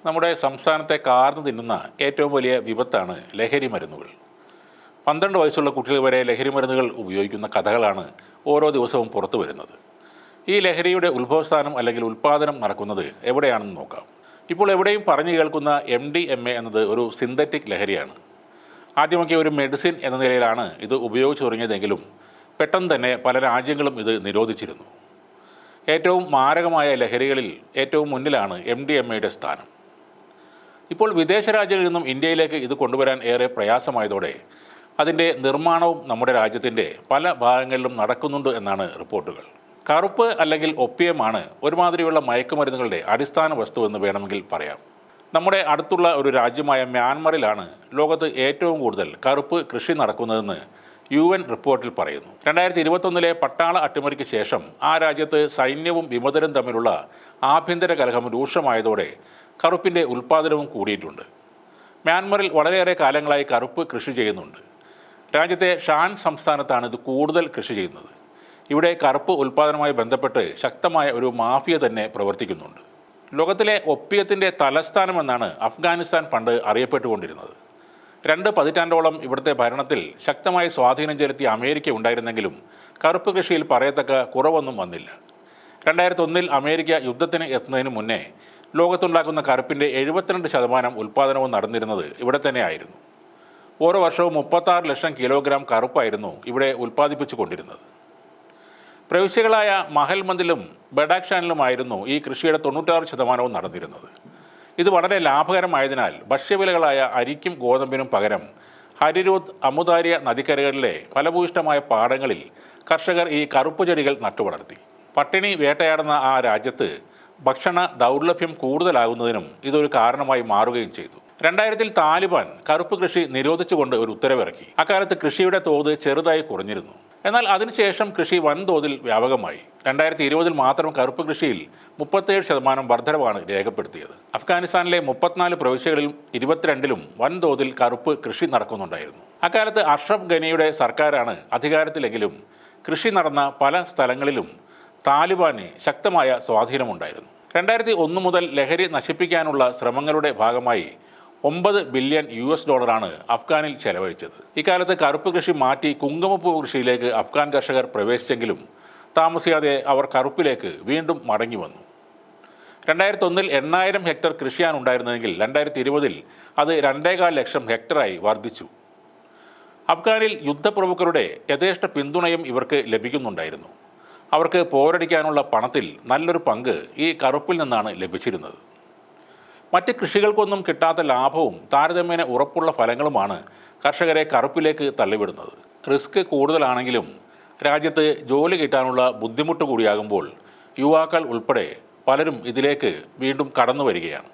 നമ്മുടെ സംസ്ഥാനത്തെ കാർന്നു തിന്നുന്ന ഏറ്റവും വലിയ വിപത്താണ് ലഹരി മരുന്നുകൾ. 12 വയസ്സുള്ള കുട്ടികൾ വരെ ലഹരി മരുന്നുകൾ ഉപയോഗിക്കുന്ന കഥകളാണ് ഓരോ ദിവസവും പുറത്തു വരുന്നത്. ഈ ലഹരിയുടെ ഉത്ഭവസ്ഥാനം അല്ലെങ്കിൽ ഉൽപ്പാദനം നടക്കുന്നത് എവിടെയാണെന്ന് നോക്കാം. ഇപ്പോൾ എവിടെയും പറഞ്ഞു കേൾക്കുന്ന MDMA എന്നത് ഒരു സിന്തറ്റിക് ലഹരിയാണ്. ആദ്യമൊക്കെ ഒരു മെഡിസിൻ എന്ന നിലയിലാണ് ഇത് ഉപയോഗിച്ചു തുടങ്ങിയതെങ്കിലും പെട്ടെന്ന് തന്നെ പല രാജ്യങ്ങളും ഇത് നിരോധിച്ചിരുന്നു. ഏറ്റവും മാരകമായ ലഹരികളിൽ ഏറ്റവും മുന്നിലാണ് MDMAയുടെ സ്ഥാനം. ഇപ്പോൾ വിദേശ രാജ്യങ്ങളിൽ നിന്നും ഇന്ത്യയിലേക്ക് ഇത് കൊണ്ടുവരാൻ ഏറെ പ്രയാസമായതോടെ അതിൻ്റെ നിർമ്മാണവും നമ്മുടെ രാജ്യത്തിൻ്റെ പല ഭാഗങ്ങളിലും നടക്കുന്നുണ്ട് എന്നാണ് റിപ്പോർട്ടുകൾ. കറുപ്പ് അല്ലെങ്കിൽ ഒപ്പിയമാണ് ഒരുമാതിരിയുള്ള മയക്കുമരുന്നുകളുടെ അടിസ്ഥാന വസ്തുവെന്ന് വേണമെങ്കിൽ പറയാം. നമ്മുടെ അടുത്തുള്ള ഒരു രാജ്യമായ മ്യാൻമറിലാണ് ലോകത്ത് ഏറ്റവും കൂടുതൽ കറുപ്പ് കൃഷി നടക്കുന്നതെന്ന് UN റിപ്പോർട്ടിൽ പറയുന്നു. 2021 പട്ടാള അട്ടിമറിക്ക് ശേഷം ആ രാജ്യത്ത് സൈന്യവും വിമതരും തമ്മിലുള്ള ആഭ്യന്തര കലഹം രൂക്ഷമായതോടെ കറുപ്പിൻ്റെ ഉൽപ്പാദനവും കൂടിയിട്ടുണ്ട്. മ്യാൻമറിൽ വളരെയേറെ കാലങ്ങളായി കറുപ്പ് കൃഷി ചെയ്യുന്നുണ്ട്. രാജ്യത്തെ ഷാൻ സംസ്ഥാനത്താണ് ഇത് കൂടുതൽ കൃഷി ചെയ്യുന്നത്. ഇവിടെ കറുപ്പ് ഉൽപ്പാദനവുമായി ബന്ധപ്പെട്ട് ശക്തമായ ഒരു മാഫിയ തന്നെ പ്രവർത്തിക്കുന്നുണ്ട്. ലോകത്തിലെ ഒപ്പിയത്തിൻ്റെ തലസ്ഥാനമെന്നാണ് അഫ്ഗാനിസ്ഥാൻ പണ്ട് അറിയപ്പെട്ടുകൊണ്ടിരുന്നത്. 2 പതിറ്റാണ്ടോളം ഇവിടുത്തെ ഭരണത്തിൽ ശക്തമായി സ്വാധീനം ചെലുത്തിയ അമേരിക്ക ഉണ്ടായിരുന്നെങ്കിലും കറുപ്പ് കൃഷിയിൽ പറയത്തക്ക കുറവൊന്നും വന്നില്ല. 2001 അമേരിക്ക യുദ്ധത്തിന് എത്തുന്നതിന് മുന്നേ ലോകത്തുണ്ടാക്കുന്ന കറുപ്പിൻ്റെ 72% ഉൽപ്പാദനവും നടന്നിരുന്നത് ഇവിടെ തന്നെ ആയിരുന്നു. ഓരോ വർഷവും 36 ലക്ഷം കിലോഗ്രാം കറുപ്പായിരുന്നു ഇവിടെ ഉൽപ്പാദിപ്പിച്ചു കൊണ്ടിരുന്നത്. പ്രവിശ്യകളായ മഹൽമന്ദിലും ബഡാക്ഷാനിലുമായിരുന്നു ഈ കൃഷിയുടെ 96% നടന്നിരുന്നത്. ഇത് വളരെ ലാഭകരമായതിനാൽ ഭക്ഷ്യവിലകളായ അരിക്കും ഗോതമ്പിനും പകരം ഹരിരൂത്ത് അമുദാര്യ നദിക്കരകളിലെ ഫലഭൂയിഷ്ടമായ പാടങ്ങളിൽ കർഷകർ ഈ കറുപ്പ് ചെടികൾ നട്ടുവളർത്തി. പട്ടിണി വേട്ടയാടുന്ന ആ രാജ്യത്ത് ഭക്ഷണ ദൗർലഭ്യം കൂടുതലാകുന്നതിനും ഇതൊരു കാരണമായി മാറുകയും ചെയ്തു. 2000 താലിബാൻ കറുപ്പ് കൃഷി നിരോധിച്ചുകൊണ്ട് ഒരു ഉത്തരവിറക്കി. അക്കാലത്ത് കൃഷിയുടെ തോത് ചെറുതായി കുറഞ്ഞിരുന്നു. എന്നാൽ അതിനുശേഷം കൃഷി വൻതോതിൽ വ്യാപകമായി. 2020 മാത്രം കറുപ്പ് കൃഷിയിൽ 37% വർധനവാണ് രേഖപ്പെടുത്തിയത്. അഫ്ഗാനിസ്ഥാനിലെ 34 പ്രവിശ്യകളിലും 22 വൻതോതിൽ കറുപ്പ് കൃഷി നടക്കുന്നുണ്ടായിരുന്നു. അക്കാലത്ത് അഷ്റഫ് ഗനിയുടെ സർക്കാരാണ് അധികാരത്തിലെങ്കിലും കൃഷി നടന്ന പല സ്ഥലങ്ങളിലും താലിബാന് ശക്തമായ സ്വാധീനമുണ്ടായിരുന്നു. 2001 മുതൽ ലഹരി നശിപ്പിക്കാനുള്ള ശ്രമങ്ങളുടെ ഭാഗമായി $9 ബില്യൺ അഫ്ഗാനിൽ ചെലവഴിച്ചത്. ഇക്കാലത്ത് കറുപ്പ് കൃഷി മാറ്റി കുങ്കുമപ്പൂ കൃഷിയിലേക്ക് അഫ്ഗാൻ കർഷകർ പ്രവേശിച്ചെങ്കിലും താമസിയാതെ അവർ കറുപ്പിലേക്ക് വീണ്ടും മടങ്ങി വന്നു. 2001 8000 ഹെക്ടർ കൃഷിയാണ് ഉണ്ടായിരുന്നതെങ്കിൽ 2020 അത് 2.25 ലക്ഷം ഹെക്ടറായി വർദ്ധിച്ചു. അഫ്ഗാനിൽ യുദ്ധപ്രമുഖരുടെ യഥേഷ്ട പിന്തുണയും ഇവർക്ക് ലഭിക്കുന്നുണ്ടായിരുന്നു. അവർക്ക് പോരടിക്കാനുള്ള പണത്തിൽ നല്ലൊരു പങ്ക് ഈ കറുപ്പിൽ നിന്നാണ് ലഭിച്ചിരുന്നത്. മറ്റ് കൃഷികൾക്കൊന്നും കിട്ടാത്ത ലാഭവും താരതമ്യേന ഉറപ്പുള്ള ഫലങ്ങളുമാണ് കർഷകരെ കറുപ്പിലേക്ക് തള്ളിവിടുന്നത്. റിസ്ക് കൂടുതലാണെങ്കിലും രാജ്യത്ത് ജോലി കിട്ടാനുള്ള ബുദ്ധിമുട്ട് കൂടിയാകുമ്പോൾ യുവാക്കൾ ഉൾപ്പെടെ പലരും ഇതിലേക്ക് വീണ്ടും കടന്നു വരികയാണ്.